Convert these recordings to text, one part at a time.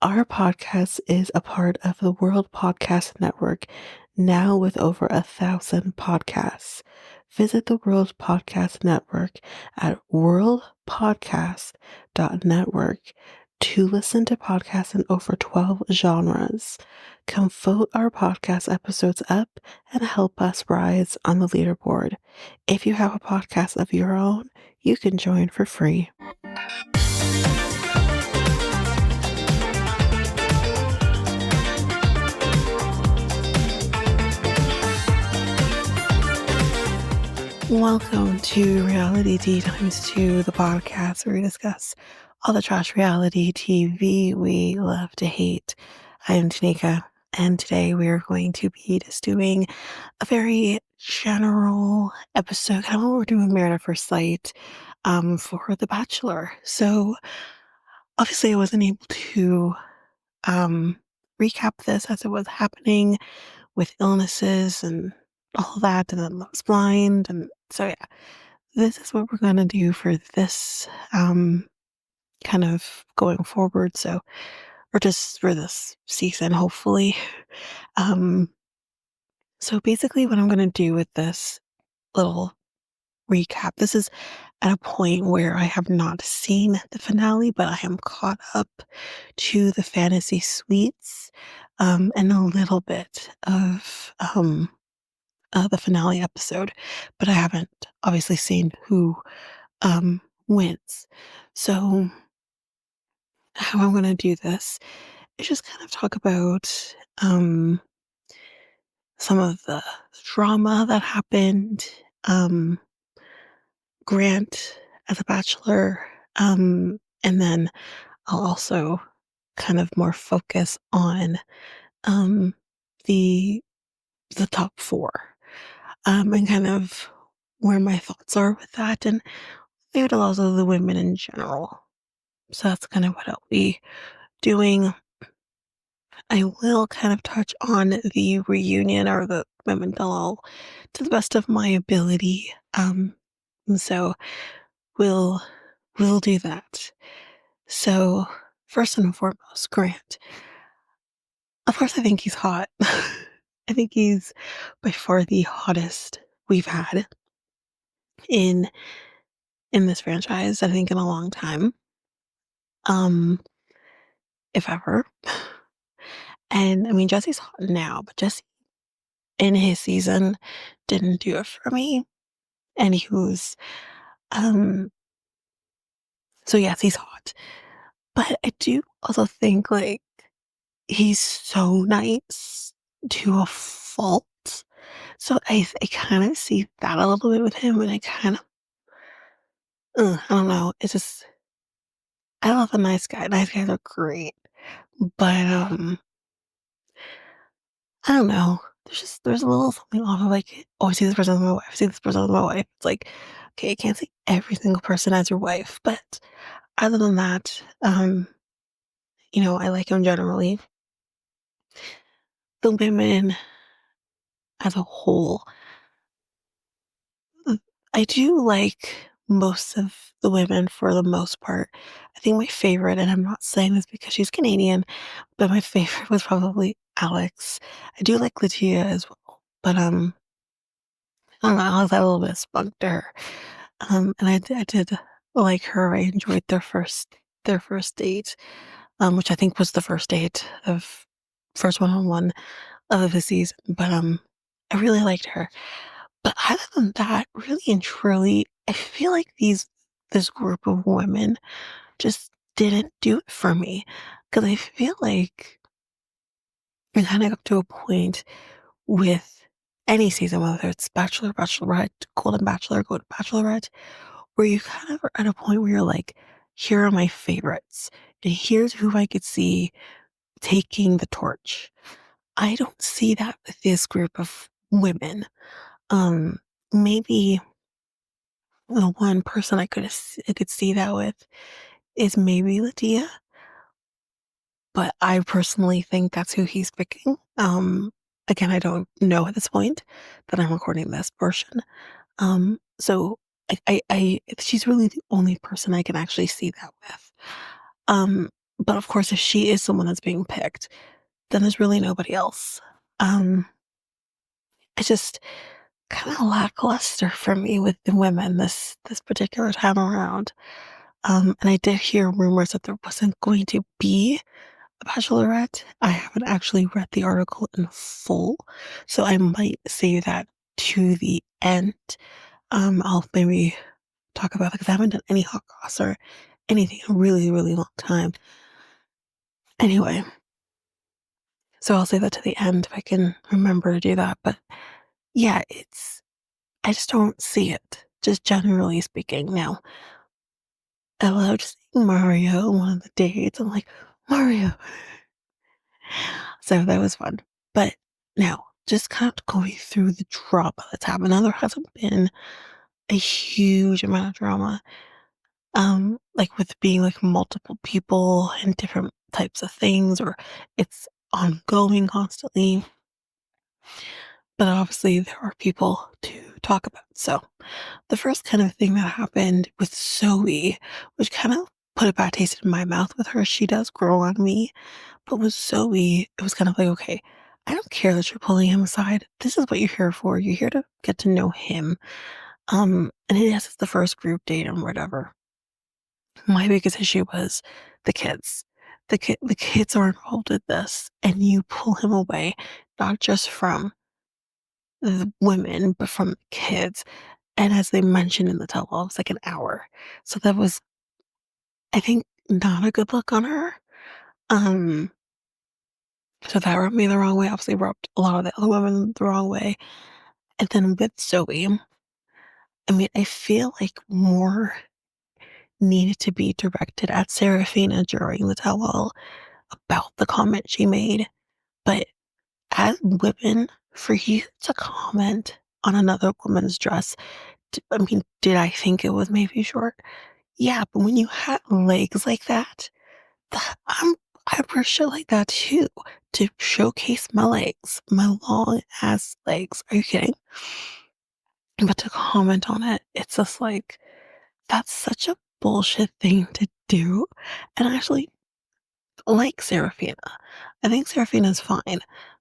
Our podcast is a part of the World Podcast Network, now with over 1,000 podcasts. Visit the World Podcast Network at worldpodcast.network to listen to podcasts in over 12 genres. Come vote our podcast episodes up and help us rise on the leaderboard. If you have a podcast of your own, you can join for free. Welcome to Reality Tea Times 2, the podcast where we discuss all the trash reality TV we love to hate. I am Tanika, and today we are going to be just doing a very general episode, kind of what we're doing Married at First Sight, for The Bachelor. So, obviously, I wasn't able to recap this as it was happening with illnesses and all that, and then I was blind, and so yeah, this is what we're gonna do for this kind of going forward. So, or just for this season, hopefully. Um, so basically, what I'm gonna do with this little recap, this is at a point where I have not seen the finale, but I am caught up to the fantasy suites, and a little bit of the finale episode, but I haven't obviously seen who wins. So, how I'm going to do this is just kind of talk about some of the drama that happened. Grant as a bachelor, and then I'll also kind of more focus on um, the the top four, and kind of where my thoughts are with that, and maybe it'll also the women in general. So that's kind of what I'll be doing. I will kind of touch on the reunion or the women tell-all to the best of my ability. And so we'll we'll do that. So first and foremost, Grant. Of course, I think he's hot. I think he's by far the hottest we've had in in this franchise. I think in a long time, um, if ever. And I mean, Jesse's hot now, but Jesse in his season didn't do it for me. And he was, um, so yes, he's hot. But I do also think like he's so nice to a fault. So I kind of see that a little bit with him, and I kind of, I don't know. It's just I love a nice guy. Nice guys are great, but I don't know. There's a little something off of like, oh, I see this person as my wife. I see this person as my wife. It's like, okay, I can't see every single person as your wife, but other than that, I like him generally. The women as a whole, mm, I do like most of the women for the most part. I think my favorite, and I'm not saying this because she's Canadian, but my favorite was probably Alex. I do like Latia as well, but I don't know, Alex had a little bit of spunk to her. And I did like her. I enjoyed their first date, which I think was the first date of first one-on-one of the season. But I really liked her. But other than that, really and truly, I feel like this group of women just didn't do it for me. Because I feel like we kind of got to a point with any season, whether it's Bachelor, Bachelorette, Golden Bachelor, Golden Bachelorette, where you kind of are at a point where you're like, here are my favorites, and here's who I could see taking the torch. I don't see that with this group of women. Um, Maybe the one person I could see that with is maybe Lydia, but I personally think that's who he's picking. Again, I don't know at this point that I'm recording this portion. So she's really the only person I can actually see that with. But of course, if she is someone that's being picked, then there's really nobody else. Um, it's just kinda lackluster for me with the women this particular time around. And I did hear rumors that there wasn't going to be a bachelorette. I haven't actually read the article in full, so I might save that to the end. I'll maybe talk about it because I haven't done any hot goss or anything in a really, really long time. Anyway, so I'll save that to the end if I can remember to do that. But yeah, I just don't see it, just generally speaking. Now, I loved seeing Mario on one of the dates. I'm like, Mario. So that was fun. But now, just kind of going through the drama that's happened. Now, there hasn't been a huge amount of drama, like with being like multiple people and different types of things, or it's ongoing constantly. But obviously, there are people to talk about. So, the first kind of thing that happened with Zoe, which kind of put a bad taste in my mouth with her, she does grow on me. But with Zoe, it was kind of like, okay, I don't care that you're pulling him aside. This is what you're here for. You're here to get to know him. And yes, it's the first group date and whatever. My biggest issue was the kids. The kids are involved in this, and you pull him away, not just from the women, but from the kids. And as they mentioned in the tell-all, it was like an hour. So that was, I think, not a good look on her. Um, so that rubbed me the wrong way. Obviously, rubbed a lot of the other women the wrong way. And then with Zoe, I mean, I feel like more needed to be directed at Serafina during the tell-all about the comment she made. But as women, for you to comment on another woman's dress, I mean, did I think it was maybe short? Yeah, but when you have legs like that, I wear shit like that too, to showcase my legs, my long ass legs. Are you kidding? But to comment on it, it's just like, that's such a bullshit thing to do. And I actually like Serafina. I think Serafina's fine,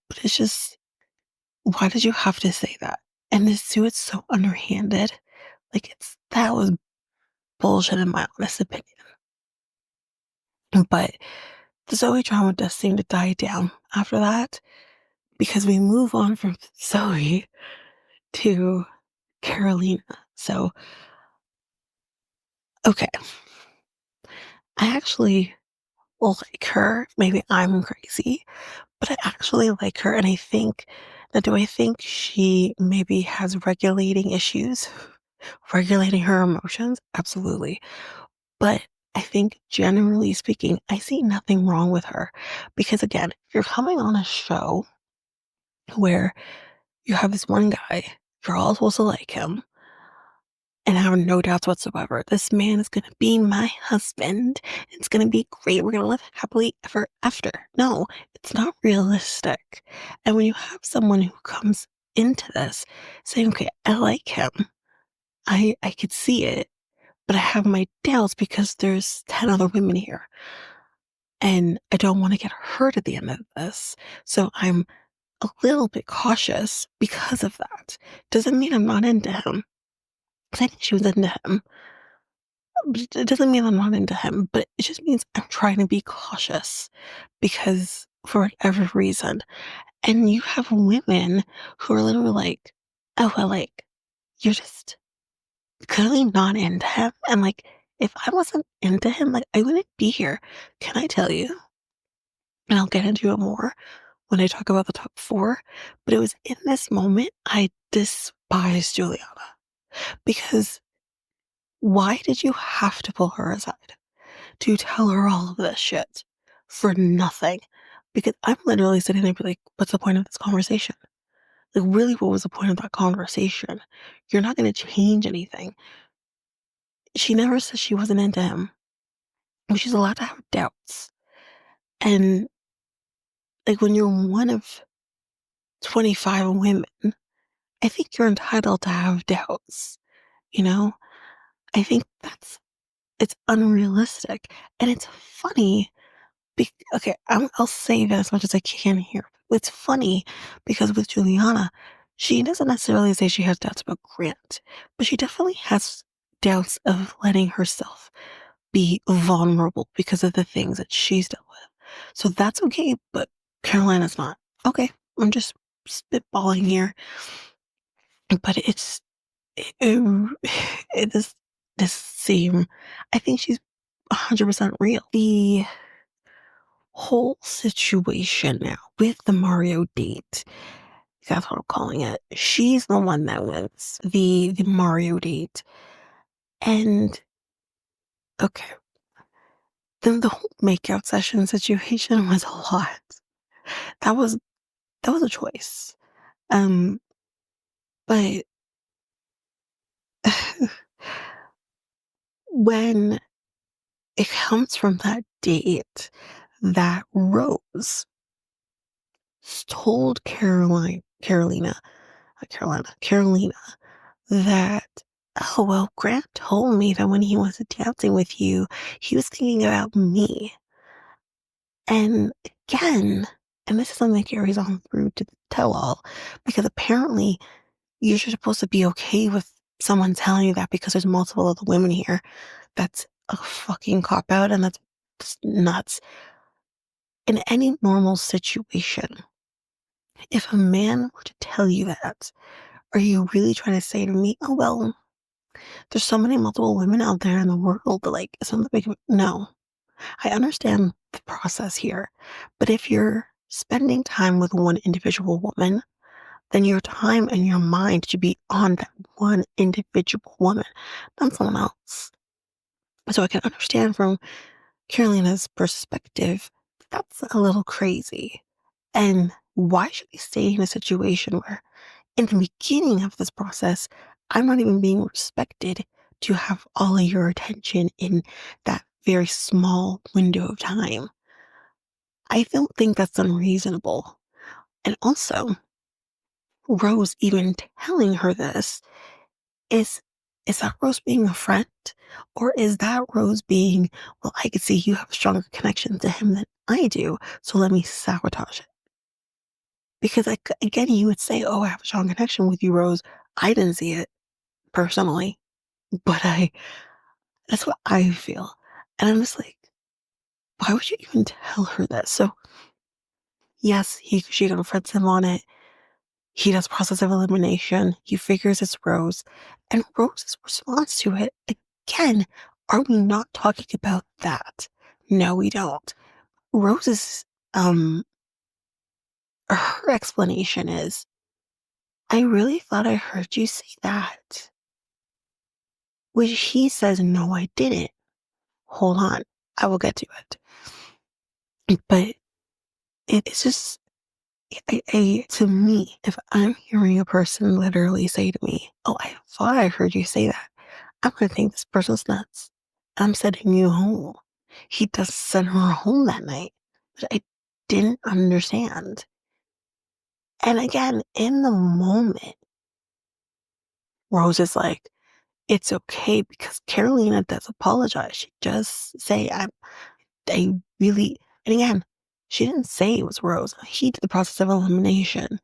but it's just, why did you have to say that? And to do it so underhanded, like that was bullshit in my honest opinion. But the Zoe drama does seem to die down after that because we move on from Zoe to Carolina. So, okay, I actually like her. Maybe I'm crazy, but I actually like her. And I think that, do I think she maybe has regulating issues, regulating her emotions? Absolutely. But I think generally speaking, I see nothing wrong with her because, again, if you're coming on a show where you have this one guy, you're all supposed to like him and have no doubts whatsoever. This man is going to be my husband. It's going to be great. We're going to live happily ever after. No, it's not realistic. And when you have someone who comes into this saying, okay, I like him, I could see it, but I have my doubts because there's 10 other women here and I don't want to get hurt at the end of this. So I'm a little bit cautious because of that. Doesn't mean I'm not into him. 'Cause I think she was into him. But it doesn't mean I'm not into him, but it just means I'm trying to be cautious because for whatever reason. And you have women who are literally like, oh, well, like, you're just clearly not into him. And like, if I wasn't into him, like, I wouldn't be here. Can I tell you? And I'll get into it more when I talk about the top four. But it was in this moment I despised Juliana because why did you have to pull her aside to tell her all of this shit for nothing? Because I'm literally sitting there be like, what's the point of this conversation? Like, really, what was the point of that conversation? You're not going to change anything. She never said she wasn't into him, but she's allowed to have doubts. And like, when you're one of 25 women, I think you're entitled to have doubts, you know? I think it's unrealistic. And it's funny Okay, I'll say that as much as I can here. It's funny because with Juliana, she doesn't necessarily say she has doubts about Grant, but she definitely has doubts of letting herself be vulnerable because of the things that she's dealt with. So that's okay, but Carolina's not. Okay, I'm just spitballing here, but it, it does seem. I think she's 100% real. The whole situation now with the Mario date. That's what I'm calling it. She's the one that wins the Mario date. And okay, then the whole makeout session situation was a lot. That was that was a choice. Um, but when it comes from that date that Rose told Carolina that, "Oh, well, Grant told me that when he was dancing with you, he was thinking about me." And again, and this is something that carries on through to the tell all, because apparently you're supposed to be okay with someone telling you that because there's multiple other women here. That's a fucking cop out, and that's just nuts. In any normal situation, if a man were to tell you that, are you really trying to say to me, "Oh, well, there's so many multiple women out there in the world, like, something big." No, I understand the process here, but if you're spending time with one individual woman, then your time and your mind should be on that one individual woman, not someone else. So I can understand from Carolina's perspective, that's a little crazy. And why should we stay in a situation where, in the beginning of this process, I'm not even being respected to have all of your attention in that very small window of time? I don't think that's unreasonable. And also, Rose even telling her this is is that Rose being a friend? Or is that Rose being, well, I can see you have a stronger connection to him than I do, so let me sabotage it. Because again, you would say, oh, I have a strong connection with you, Rose. I didn't see it personally, but that's what I feel. And I'm just like, why would you even tell her that? So yes, she confronts him on it. He does process of elimination. He figures it's Rose. And Rose's response to it, again, are we not talking about that? No, we don't. Rose's, her explanation is, I really thought I heard you say that. Which he says, no, I didn't. Hold on. I will get to it. But it's just, to me, if I'm hearing a person literally say to me, oh, I thought I heard you say that, I'm gonna think this person's nuts. I'm sending you home. He does send her home that night, which I didn't understand. And again, in the moment, Rose is like, it's okay because Carolina does apologize. She does say, I really, and again, she didn't say it was Rose. He did the process of elimination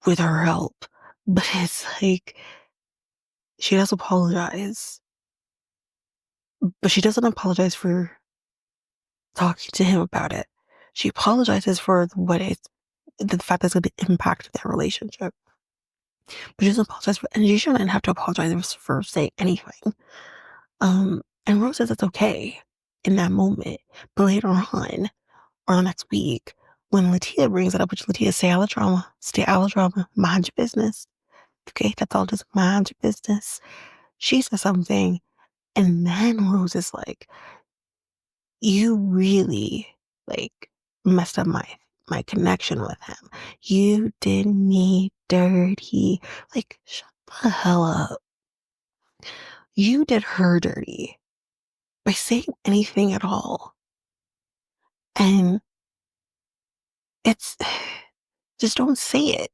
with her help. But it's like, she does apologize, but she doesn't apologize for talking to him about it. She apologizes for the fact that it's going to impact their relationship. But she doesn't apologize for, and she shouldn't have to apologize for saying anything. And Rose says it's okay in that moment. But later on, or the next week, when Latia brings it up, which Latia, stay out of drama, mind your business. Okay, that's all, just mind your business. She says something, and then Rose is like, you really, like, messed up my connection with him. You did me dirty. Like, shut the hell up. You did her dirty by saying anything at all. And it's just don't say it.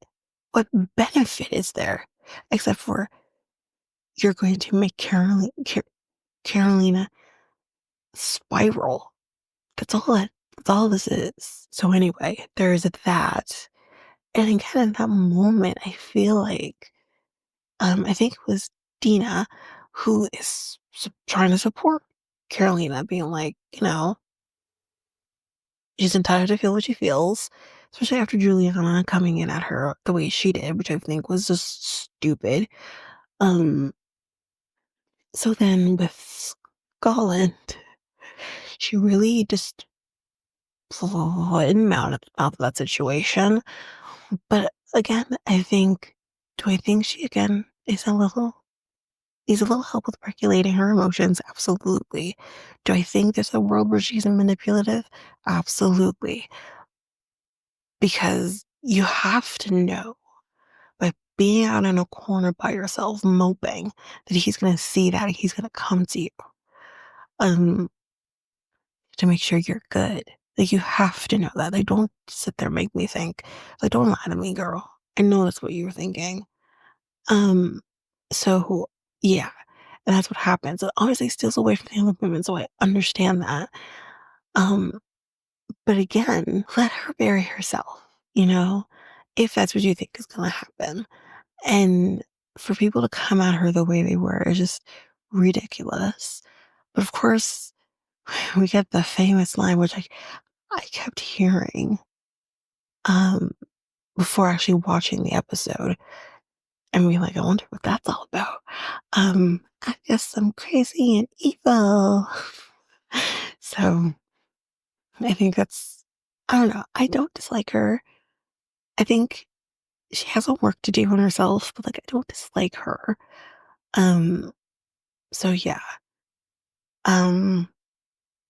What benefit is there except for you're going to make Carolina spiral? That's all That's all this is. So anyway, there's that. And again, in that moment, I feel like, I think it was Dina who is trying to support Carolina, being like, she's entitled to feel what she feels, especially after Juliana coming in at her the way she did, which I think was just stupid. Um, so then with Scotland, she really just put him out of that situation. But again, do I think she again needs a little help with regulating her emotions? Absolutely. Do I think there's a world where she's manipulative? Absolutely. Because you have to know by being out in a corner by yourself moping that he's going to see that and he's going to come to you um to make sure you're good. Like, you have to know that. Like, don't sit there and make me think. Like, don't lie to me, girl. I know that's what you were thinking. Um, so yeah, and that's what happens. It obviously steals away from the other women, so I understand that. Um, but again, let her bury herself, you know, if that's what you think is gonna happen. And for people to come at her the way they were is just ridiculous. But of course, we get the famous line, which I kept hearing um before actually watching the episode and being like, I wonder what that's all about. I guess I'm crazy and evil. So I think I don't know. I don't dislike her. I think she has some work to do on herself, but like, I don't dislike her. Um, so yeah. Um,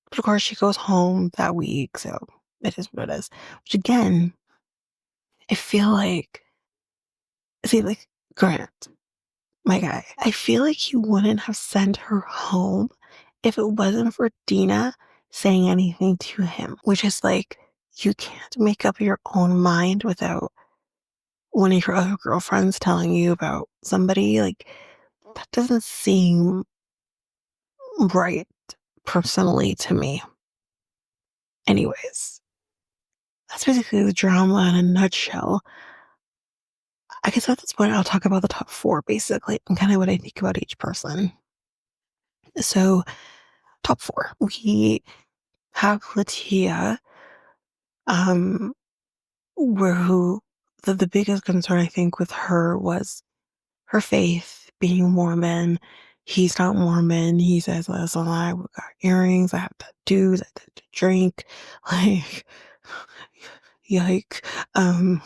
but of course she goes home that week, so it is what it is. Which again, I feel like, see, like, Grant, my guy, I feel like he wouldn't have sent her home if it wasn't for Dina saying anything to him, which is like, you can't make up your own mind without one of your other girlfriends telling you about somebody. Like, that doesn't seem right personally to me. Anyways, that's basically the drama in a nutshell. I guess at this point, I'll talk about the top four basically and kind of what I think about each person. So, top four, we have Latia, um, where who the biggest concern I think with her was her faith, being Mormon. He's not Mormon. He says, listen, I got earrings, I have tattoos, I tend to drink. Like, yike. Um,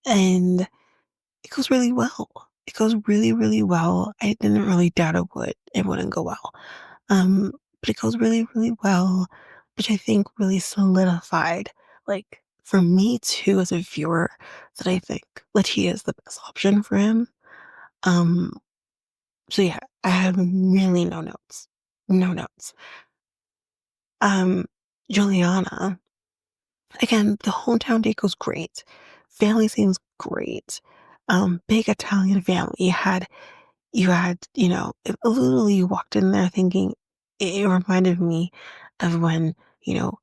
and it goes really well. It goes really, really well. I didn't really doubt it wouldn't go well. But it goes really, really well, which I think really solidified, like, for me too, as a viewer, that I think Latia is the best option for him. Um, so yeah, I have really no notes. No notes. Um, Juliana, again, the hometown date goes great. Family seems great. Big Italian family. It literally you walked in there thinking it reminded me of when, you know,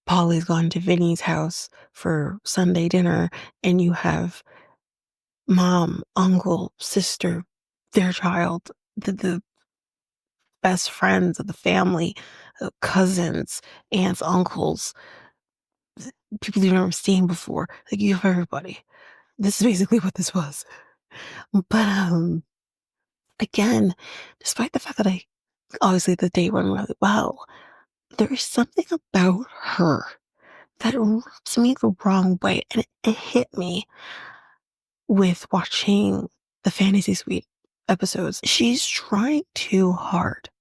Polly's gone to Vinny's house for Sunday dinner and you have mom, uncle, sister, their child, the best friends of the family, cousins, aunts, uncles, people you've never seen before. Like, you have everybody. This is basically what this was. But again, despite the fact that I obviously the date went really well, there is something about her that rubs me the wrong way, and it hit me with watching the Fantasy Suite episodes. She's trying too hard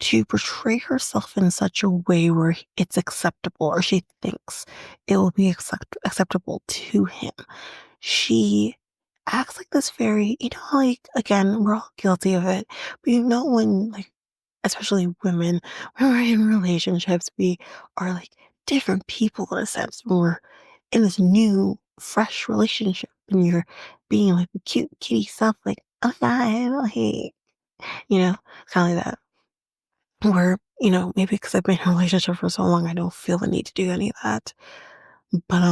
to portray herself in such a way where it's acceptable, or she thinks it will be acceptable to him. She acts like this very, like, again, we're all guilty of it, but when, like, especially women, when we're in relationships, we are like different people in a sense. When we're in this new, fresh relationship and you're being like the cute kitty stuff, like, oh, God, oh, hey, kind of like that. Where maybe because I've been in a relationship for so long, I don't feel the need to do any of that. But,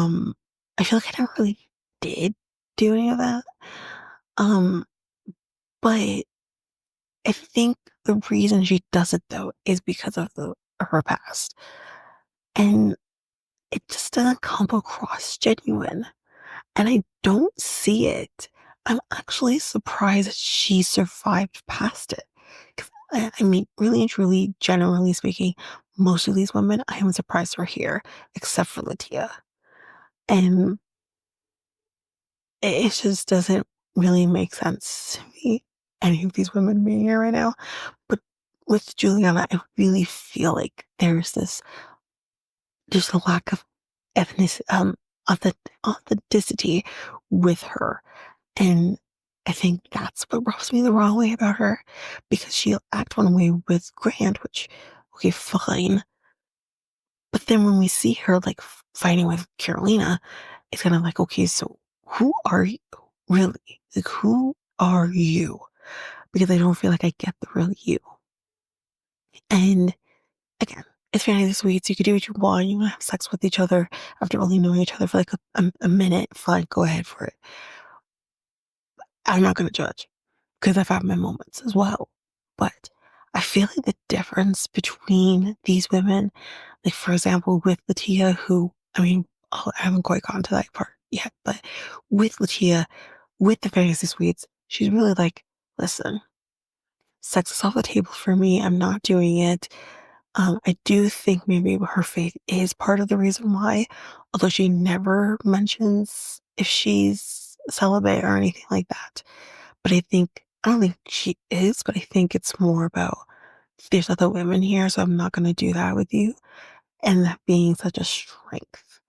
I feel like I never really did do any of that. Um, but I think the reason she does it though is because of her past. And it just doesn't come across genuine. And I don't see it. I'm actually surprised that she survived past it. 'Cause I mean, really and truly, generally speaking, most of these women, I am surprised we're here, except for Latia. And it just doesn't really make sense to me, any of these women being here right now. But with Juliana, I really feel like there's just a lack of ethnic, authenticity with her. And I think that's what rubs me the wrong way about her, because she'll act one way with Grant, which, okay, fine. But then when we see her like fighting with Carolina, it's kind of like, okay, so who are you really? Like, who are you? Because I don't feel like I get the real you. And again, it's fantasy suites. You could do what you want. You want to have sex with each other after only knowing each other for like a minute. Fine, go ahead for it. I'm not going to judge because I've had my moments as well. But I feel like the difference between these women, like for example, with Latia, who, I mean, oh, I haven't quite gotten to that part yet, but with Latia, with the fantasy suites, she's really like, listen, sex is off the table for me. I'm not doing it. I do think maybe her faith is part of the reason why, although she never mentions if she's celibate or anything like that. But I don't think she is, but I think it's more about there's other women here, so I'm not going to do that with you. And that being such a strength.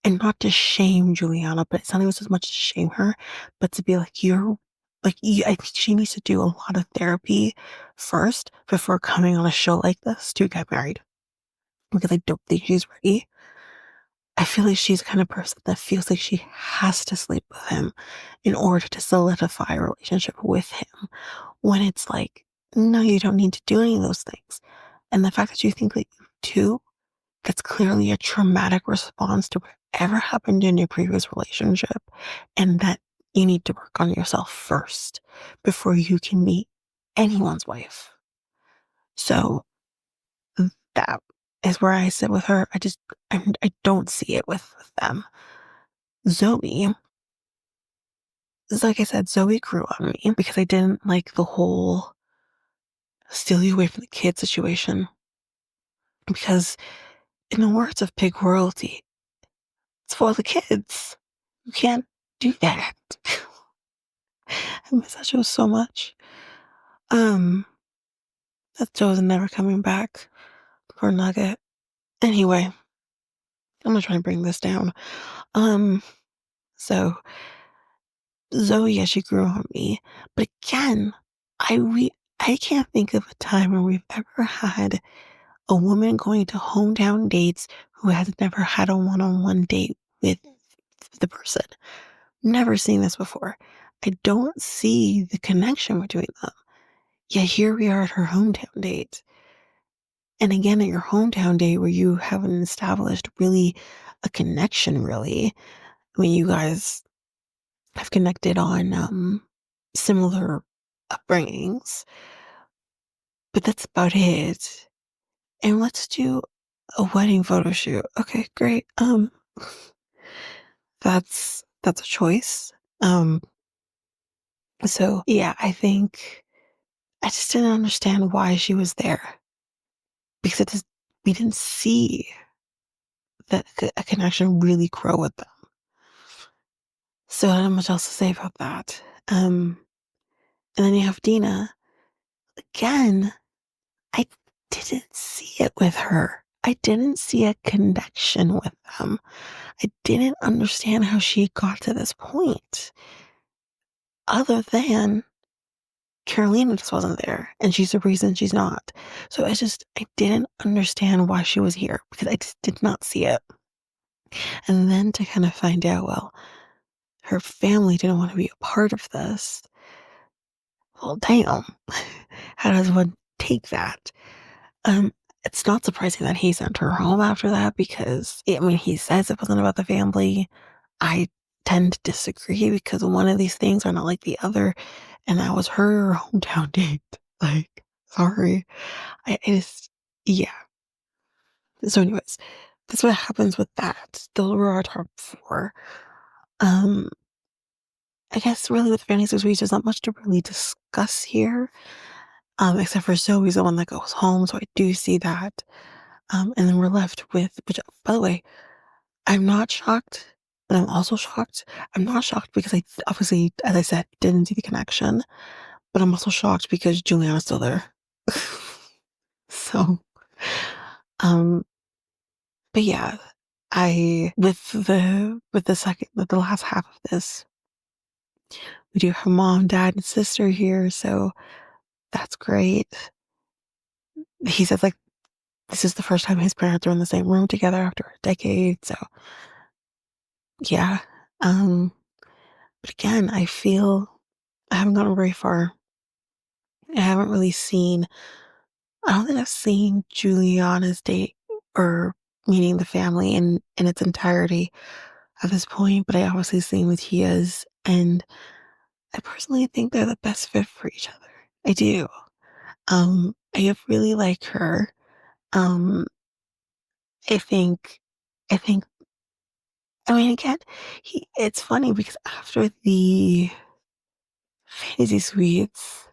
And not to shame Juliana, but it's not even as much to shame her, but to be like, I think she needs to do a lot of therapy first before coming on a show like this to get married. Because I don't think she's ready. I feel like she's the kind of person that feels like she has to sleep with him in order to solidify a relationship with him. When it's like, no, you don't need to do any of those things. And the fact that you think that you do, that's clearly a traumatic response to whatever happened in your previous relationship, and that you need to work on yourself first before you can be anyone's wife. So that is where I sit with her. I don't see it with them. Zoe, is like I said, Zoe grew on me because I didn't like the whole steal you away from the kid situation. Because in the words of Pig Royalty, it's for the kids. You can't do that. I miss that show so much. Um, that show is never coming back for Nugget. Anyway, I'm gonna try and bring this down. Um, so Zoe, yeah, she grew on me, but again, I can't think of a time where we've ever had a woman going to hometown dates who has never had a one-on-one date with the person. Never seen this before. I don't see the connection between them. Yet here we are at her hometown date. And again, at your hometown date where you haven't established really a connection, really. I mean, you guys have connected on similar upbringings, but that's about it. And let's do a wedding photo shoot. Okay, great. That's a choice. Um, so yeah, I think I just didn't understand why she was there because we didn't see that a connection really grow with them. So not much else to say about that. And then you have Dina. Again, I didn't see it with her. I didn't see a connection with them. I didn't understand how she got to this point, other than Carolina just wasn't there, and she's the reason she's not. So I didn't understand why she was here because I just did not see it. And then to kind of find out, well, her family didn't want to be a part of this. Well, damn. How does one take that? it's not surprising that he sent her home after that because, I mean, he says it wasn't about the family. I tend to disagree because one of these things are not like the other, and that was her hometown date. Like, sorry. I just yeah. So anyways, that's what happens with that. Those were our top 4. Um, I guess really with fantasy suites, there's not much to really discuss here, except for Zoe's the one that goes home, so I do see that. And then we're left with which, by the way, I'm not shocked, but I'm also shocked. I'm not shocked because I obviously, as I said, didn't see the connection, but I'm also shocked because Juliana's still there. So, um, but yeah, I with the second with the last half of this, we do have mom, dad, and sister here, so that's great. He says like this is the first time his parents are in the same room together after a decade, so yeah. Um, but again, I feel I haven't gotten very far. I haven't really seen I don't think I've seen Juliana's date or meeting the family in its entirety at this point, but I obviously seen Matia's, and I personally think they're the best fit for each other. I do. I really like her. Um, I think, I think, I mean, again, it's funny because after the fantasy suites,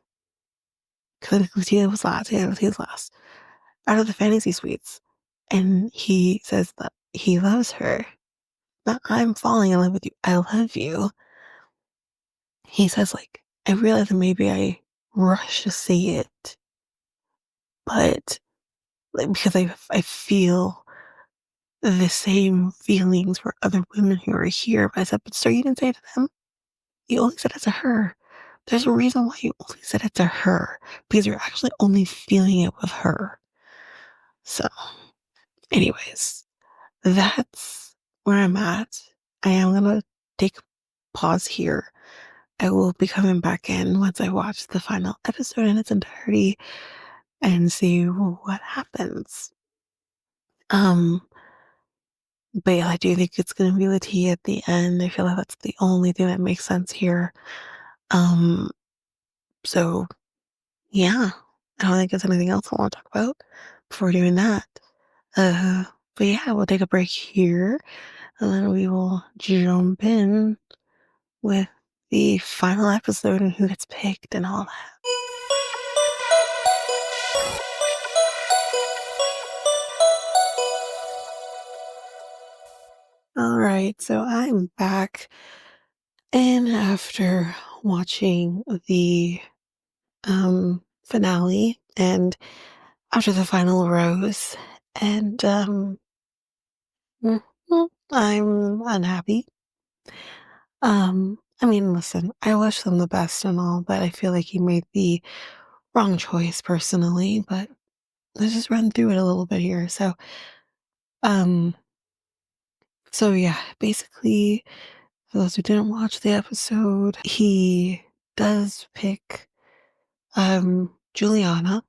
because Lucia was last, yeah, Lucia was last. Out of the fantasy suites, and he says that he loves her, that I'm falling in love with you. I love you. He says, like, I realize that maybe I rush to say it, but like, because I feel the same feelings for other women who are here. But I said, but sir, you didn't say it to them. You only said it to her. There's a reason why you only said it to her because you're actually only feeling it with her. So, anyways, that's where I'm at. I am gonna take a pause here. I will be coming back in once I watch the final episode in its entirety and see what happens. Um, but yeah, I do think it's gonna be Latia at the end. I feel like that's the only thing that makes sense here. Um, so yeah, I don't think there's anything else I want to talk about before doing that. Uh, but yeah, we'll take a break here and then we will jump in with the final episode and who gets picked and all that. All right, so I'm back, and after watching the finale and after the final rose, and I'm unhappy. I mean, listen, I wish them the best and all, but I feel like he made the wrong choice personally. But let's just run through it a little bit here. Um, so yeah, basically, for those who didn't watch the episode, he does pick Juliana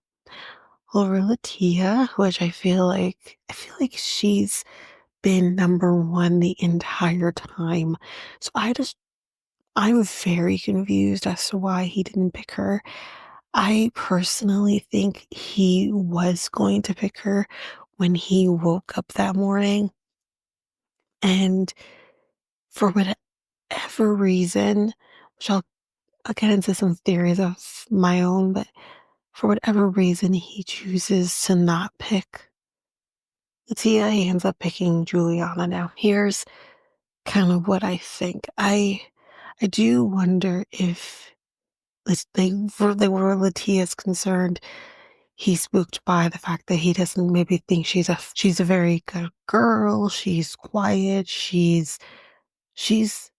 over Latia, which I feel like she's been number one the entire time. So I'm very confused as to why he didn't pick her. I personally think he was going to pick her when he woke up that morning, and for whatever reason, which I'll get into some theories of my own, but for whatever reason, he chooses to not pick Tia. He ends up picking Juliana. Now, here's kind of what I think. I do wonder if where Latia's concerned, he's spooked by the fact that he doesn't maybe think she's a very good girl. She's quiet. She's she's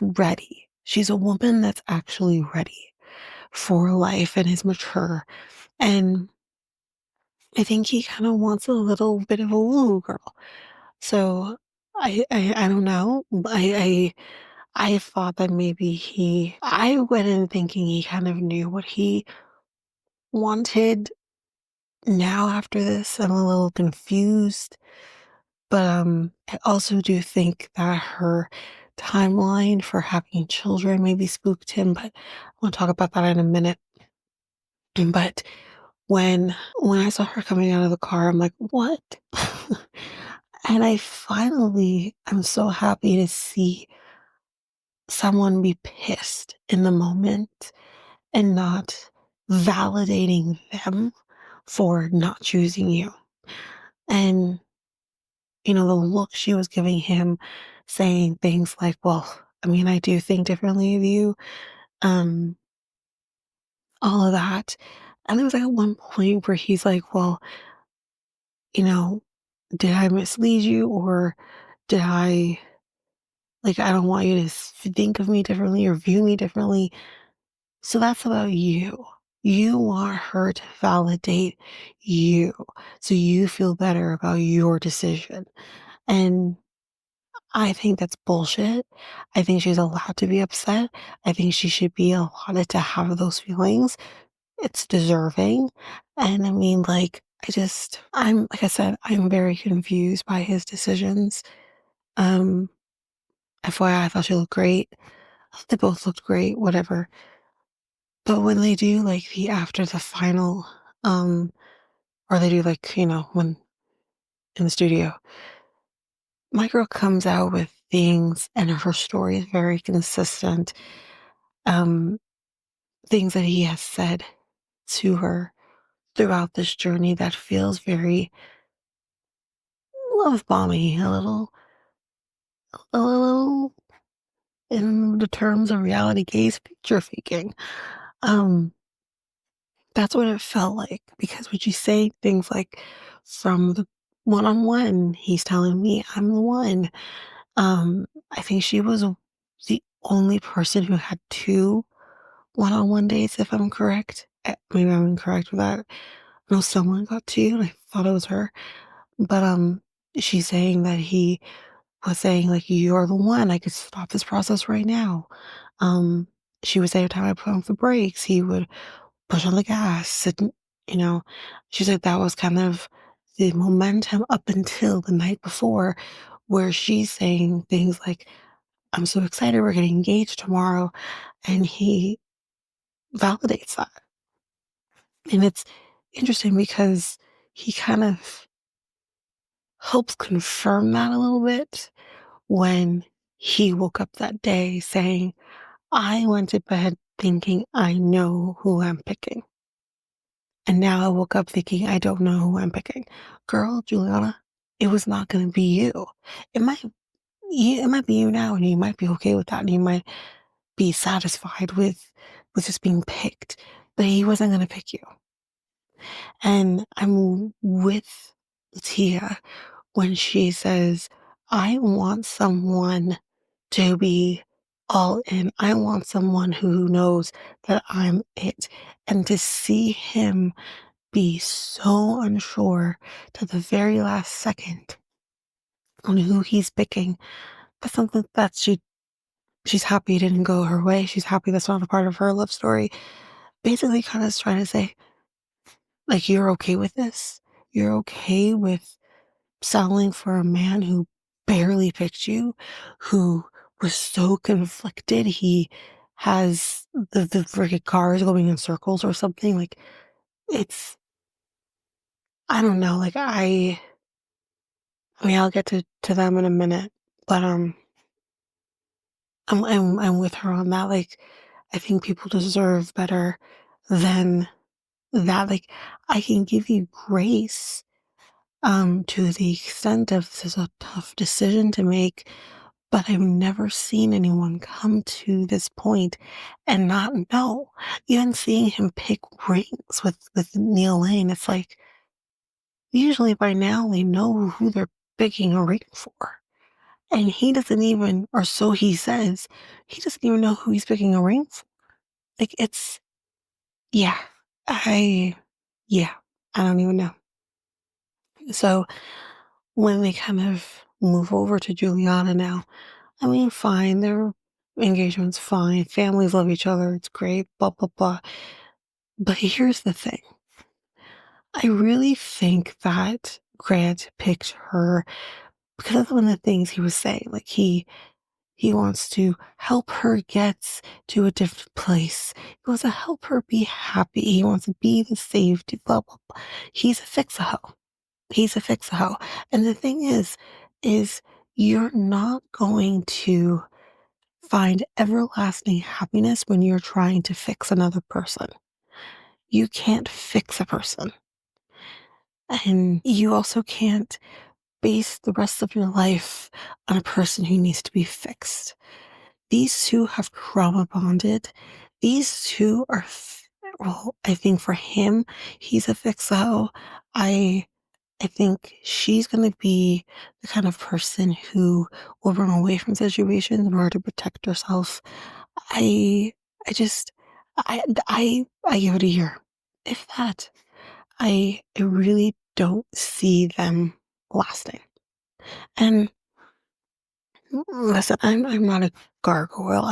ready. She's a woman that's actually ready for life and is mature. And I think he kind of wants a little bit of a woo girl. So I don't know. I thought that maybe I went in thinking he kind of knew what he wanted now after this, I'm a little confused, but, I also do think that her timeline for having children maybe spooked him, but we'll talk about that in a minute. But when I saw her coming out of the car, I'm like, "What?" And I'm so happy to see someone be pissed in the moment and not validating them for not choosing you. And, the look she was giving him, saying things like, "Well, I mean, I do think differently of you," um, all of that. And there was like at one point where he's like, "Well, you know, did I mislead you or did I don't want you to think of me differently or view me differently." So that's about you. You want her to validate you so you feel better about your decision. And I think that's bullshit. I think she's allowed to be upset. I think she should be allotted to have those feelings. It's deserving. And I mean, like, like I said, I'm very confused by his decisions. Um, FYI, I thought she looked great. They both looked great, whatever. But when they do like the after the final, or they do like, when in the studio, my girl comes out with things and her story is very consistent. Um, Things that he has said to her throughout this journey that feels very love bomby, a little in the terms of reality gaze picture faking. Um, that's what it felt like because when you say things like from the one-on-one, he's telling me I'm the one. I think she was the only person who had 2 one-on-one dates, if I'm correct. Maybe I'm incorrect with that. I know someone got 2, and I thought it was her. But, she's saying that he was saying, like, "You're the one. I could stop this process right now." Um, she would say every time I put on the brakes, he would push on the gas, and, you know, she said that was kind of the momentum up until the night before where she's saying things like, "I'm so excited, we're getting engaged tomorrow," and he validates that. And it's interesting because he kind of helps confirm that a little bit when he woke up that day saying, "I went to bed thinking I know who I'm picking. And now I woke up thinking I don't know who I'm picking." Girl, Juliana, it was not going to be you. It might, it might be you now, and you might be okay with that, and you might be satisfied with just being picked. But he wasn't going to pick you. And I'm with Tia when she says, "I want someone to be all in. I want someone who knows that I'm it." And to see him be so unsure to the very last second on who he's picking, that's something that she's happy it didn't go her way. She's happy that's not a part of her love story. Basically, kind of trying to say, like, you're okay with this. You're okay with settling for a man who barely picked you, who was so conflicted he has the friggin' cars going in circles or something. Like, it's I don't know, like, I mean, I'll get to them in a minute, but, I'm with her on that, like, I think people deserve better than that, like, I can give you grace, to the extent of this is a tough decision to make. But I've never seen anyone come to this point and not know. Even seeing him pick rings with Neil Lane, it's like, usually by now they know who they're picking a ring for. And he doesn't even, or so he says, he doesn't even know who he's picking a ring for. Like, yeah, I, yeah, I don't even know. So when they kind of move over to Juliana now, I mean, fine, their engagement's fine, families love each other, it's great, blah, blah, blah. But here's the thing. I really think that Grant picked her because of one of the things he was saying. Like he wants to help her get to a different place. He wants to help her be happy. He wants to be the safety, blah, blah, blah. He's a fix-a-hoe. He's a fix-a-hoe. And the thing is you're not going to find everlasting happiness when you're trying to fix another person. You can't fix a person. And you also can't base the rest of your life on a person who needs to be fixed. These two have trauma bonded. These two are, well, I think for him, he's a fixo. I I think she's gonna be the kind of person who will run away from situations in order to protect herself. I I just I give it a year, if that. I really don't see them lasting. And listen, I'm not a gargoyle.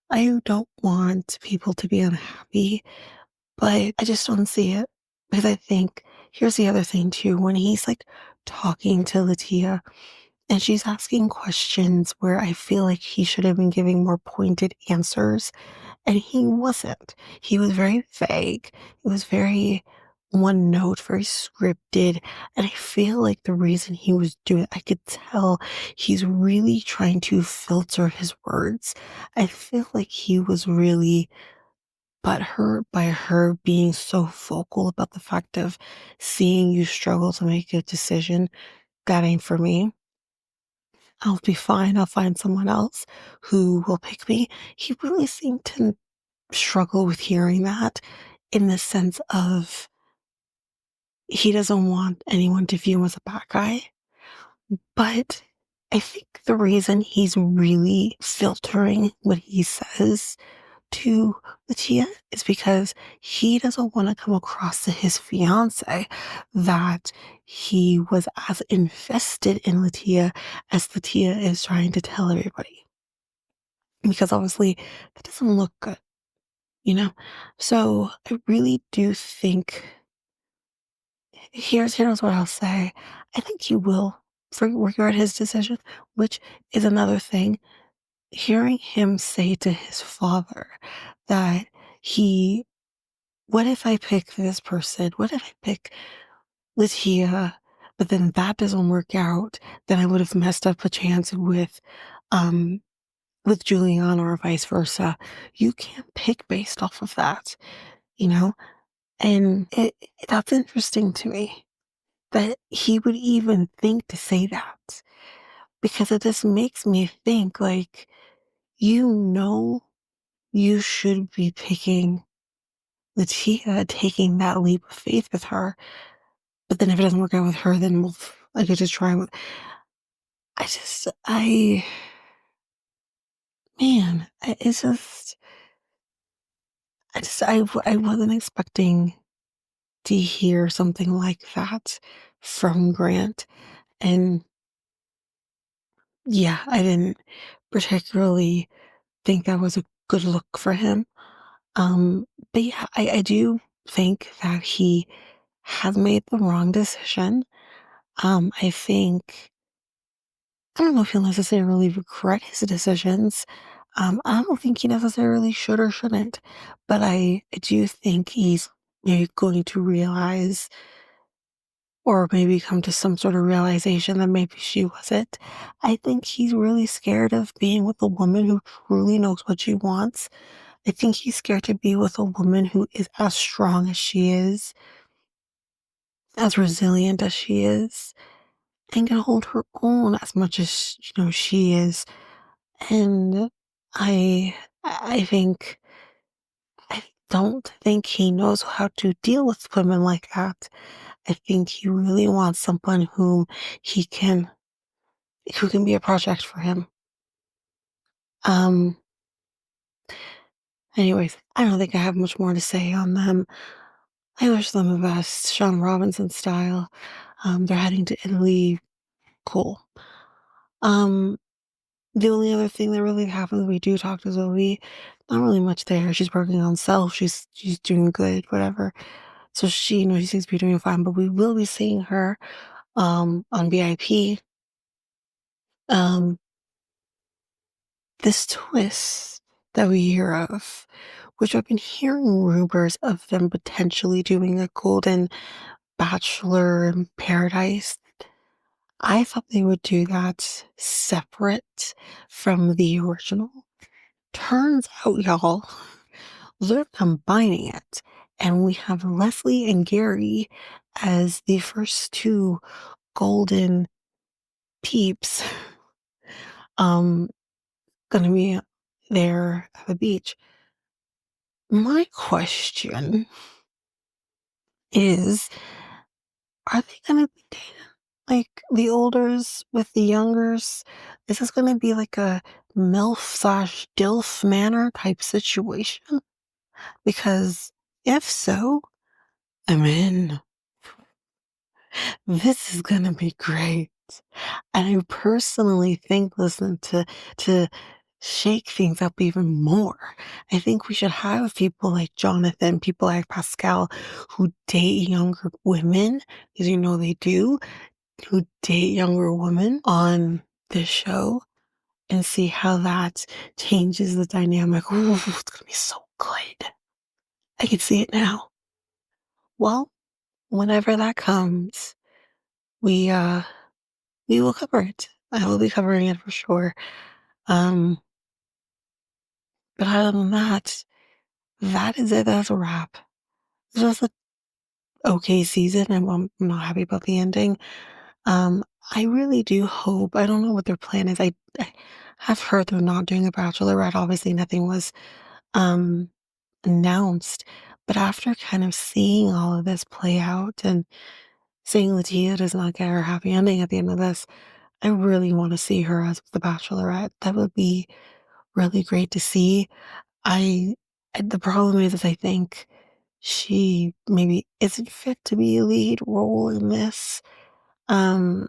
I don't want people to be unhappy, but I just don't see it. Because I think here's the other thing too, when he's like talking to Latia and she's asking questions where I feel like he should have been giving more pointed answers. And he wasn't. He was very vague. It was very one note, very scripted. And I feel like the reason he was doing it, I could tell he's really trying to filter his words. I feel like he was really butthurt by her being so vocal about the fact of seeing you struggle to make a decision. That ain't for me. I'll be fine. I'll find someone else who will pick me. He really seemed to struggle with hearing that in the sense of he doesn't want anyone to view him as a bad guy. But I think the reason he's really filtering what he says to Latia is because he doesn't want to come across to his fiance that he was as invested in Latia as Latia is trying to tell everybody. Because obviously that doesn't look good, you know? So I really do think here's what I'll say. I think he will regret his decision, which is another thing. Hearing him say to his father that he, what if I pick this person? What if I pick Latia, but then that doesn't work out? Then I would have messed up a chance um, with Juliana or vice versa. You can't pick based off of that, you know? And that's interesting to me that he would even think to say that because it just makes me think like, you know, you should be picking Latia, taking that leap of faith with her. But then if it doesn't work out with her, then we'll, I could just try with, I, man, it's just, I wasn't expecting to hear something like that from Grant. And yeah, I didn't particularly think that was a good look for him. But yeah, I do think that he has made the wrong decision. I think I don't know if he'll necessarily regret his decisions. I don't think he necessarily should or shouldn't, but I do think he's maybe going to realize or maybe come to some sort of realization that maybe she wasn't. I think he's really scared of being with a woman who truly knows what she wants. I think he's scared to be with a woman who is as strong as she is, as resilient as she is, and can hold her own as much as she is. And I I don't think he knows how to deal with women like that. I think he really wants someone he can who can be a project for him. Um Anyways, I don't think I have much more to say on them. I wish them the best, Sean Robinson style. They're heading to Italy. Cool. Um, the only other thing that really happens, we do talk to Zoe. Not really much there. She's working on self. She's doing good, whatever. So she, she seems to be doing fine, but we will be seeing her on VIP. Um, this twist that we hear of, which I've been hearing rumors of them potentially doing a golden bachelor in paradise. I thought they would do that separate from the original. Turns out, y'all, they're combining it. And we have Leslie and Gary as the first two golden peeps um gonna be there at the beach. My question is, are they gonna be dating like the olders with the youngers? Is this gonna be like a MILF slash DILF manor type situation? Because if so, I'm in. This is gonna be great. And I personally think, listen, to shake things up even more, I think we should have people like Jonathan, people like Pascal, who date younger women, because they do, who date younger women on this show, and see how that changes the dynamic. Ooh, it's gonna be so good. I can see it now. Well, whenever that comes, we we will cover it. I will be covering it for sure. Um, but other than that, that is it. That's a wrap. It was just a okay season. I'm not happy about the ending. Um, I really do hope. I don't know what their plan is. I have heard they're not doing a bachelorette. Obviously, nothing was um announced. But after kind of seeing all of this play out and seeing Latia does not get her happy ending at the end of this, I really want to see her as the bachelorette. That would be really great to see. I the problem is I think she maybe isn't fit to be a lead role in this. Um,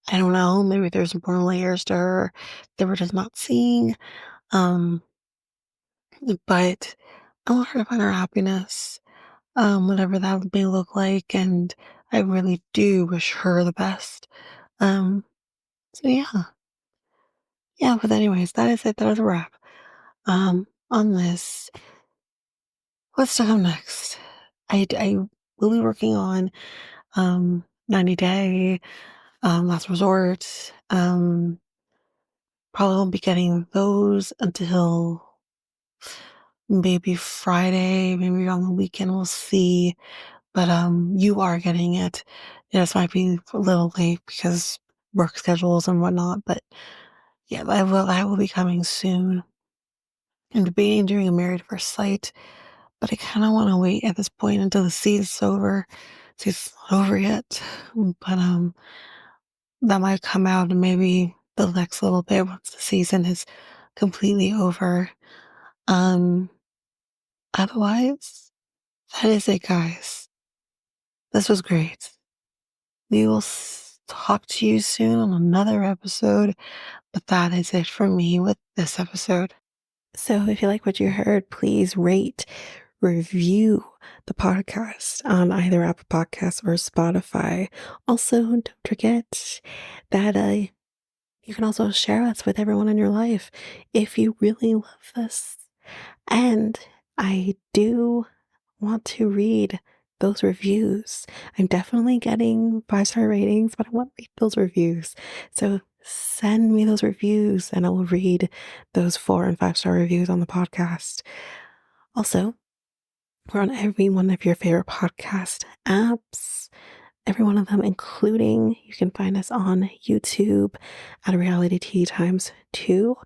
I don't know, maybe there's more layers to her that we're just not seeing. Um, but I want her to find her happiness, whatever that may look like, and I really do wish her the best. Um, so yeah. Yeah, but anyways, that is it. That is a wrap. On this. What's to come next? I will be working on 90 Day, Last Resort. Probably won't be getting those until maybe Friday, maybe on the weekend. We'll see. But you are getting it. This might be a little late because work schedules and whatnot. But yeah, I will be coming soon. I'm debating doing a Married at First Sight, but I kind of want to wait at this point until the season's over. Season's not over yet, but that might come out in maybe the next little bit once the season is completely over. Um, otherwise, that is it, guys. This was great. We will talk to you soon on another episode, but that is it for me with this episode. So if you like what you heard, please rate, review the podcast on either Apple Podcasts or Spotify. Also, don't forget that you can also share us with everyone in your life if you really love this. And I do want to read those reviews. I'm definitely getting 5-star ratings, but I want to read those reviews. So send me those reviews and I will read those 4 and 5-star reviews on the podcast. Also, we're on every one of your favorite podcast apps, every one of them, including you can find us on YouTube at Reality Tea Times 2.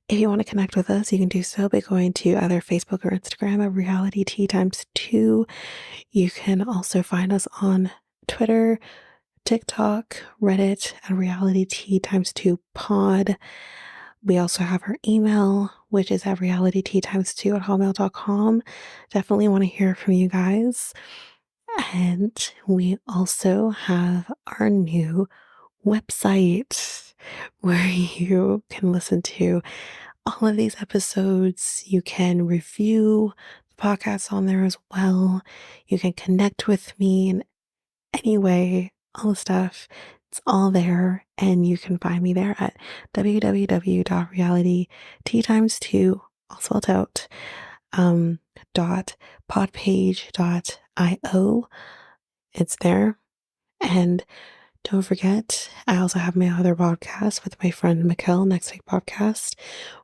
If you want to connect with us, you can do so by going to either Facebook or Instagram at Reality Tea Times 2. You can also find us on Twitter, TikTok, Reddit at Reality Tea Times 2 Pod. We also have our email, which is at realityteatimes2 at hotmail.com. Definitely want to hear from you guys. And we also have our new website where you can listen to all of these episodes. You can review the podcasts on there as well. You can connect with me in any way, all the stuff. It's all there, and you can find me there at www.realityt times two, all spelled out, um, dot podpage.io. It's there. And don't forget, I also have my other podcast with my friend Mikkel, Next Take Podcast,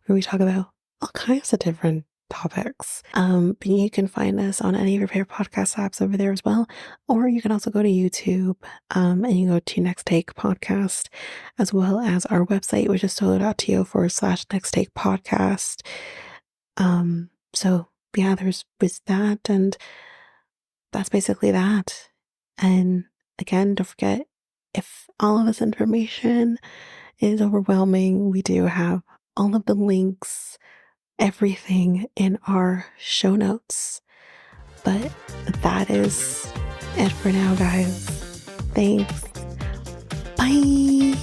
where we talk about all kinds of different topics. But you can find us on any of your favorite podcast apps over there as well. Or you can also go to YouTube, and you go to Next Take Podcast, as well as our website, which is solo.to/Next Take Podcast. So yeah, there's that, and that's basically that. And again, don't forget, if all of this information is overwhelming, we do have all of the links, everything in our show notes. But that is it for now, guys. Thanks. Bye.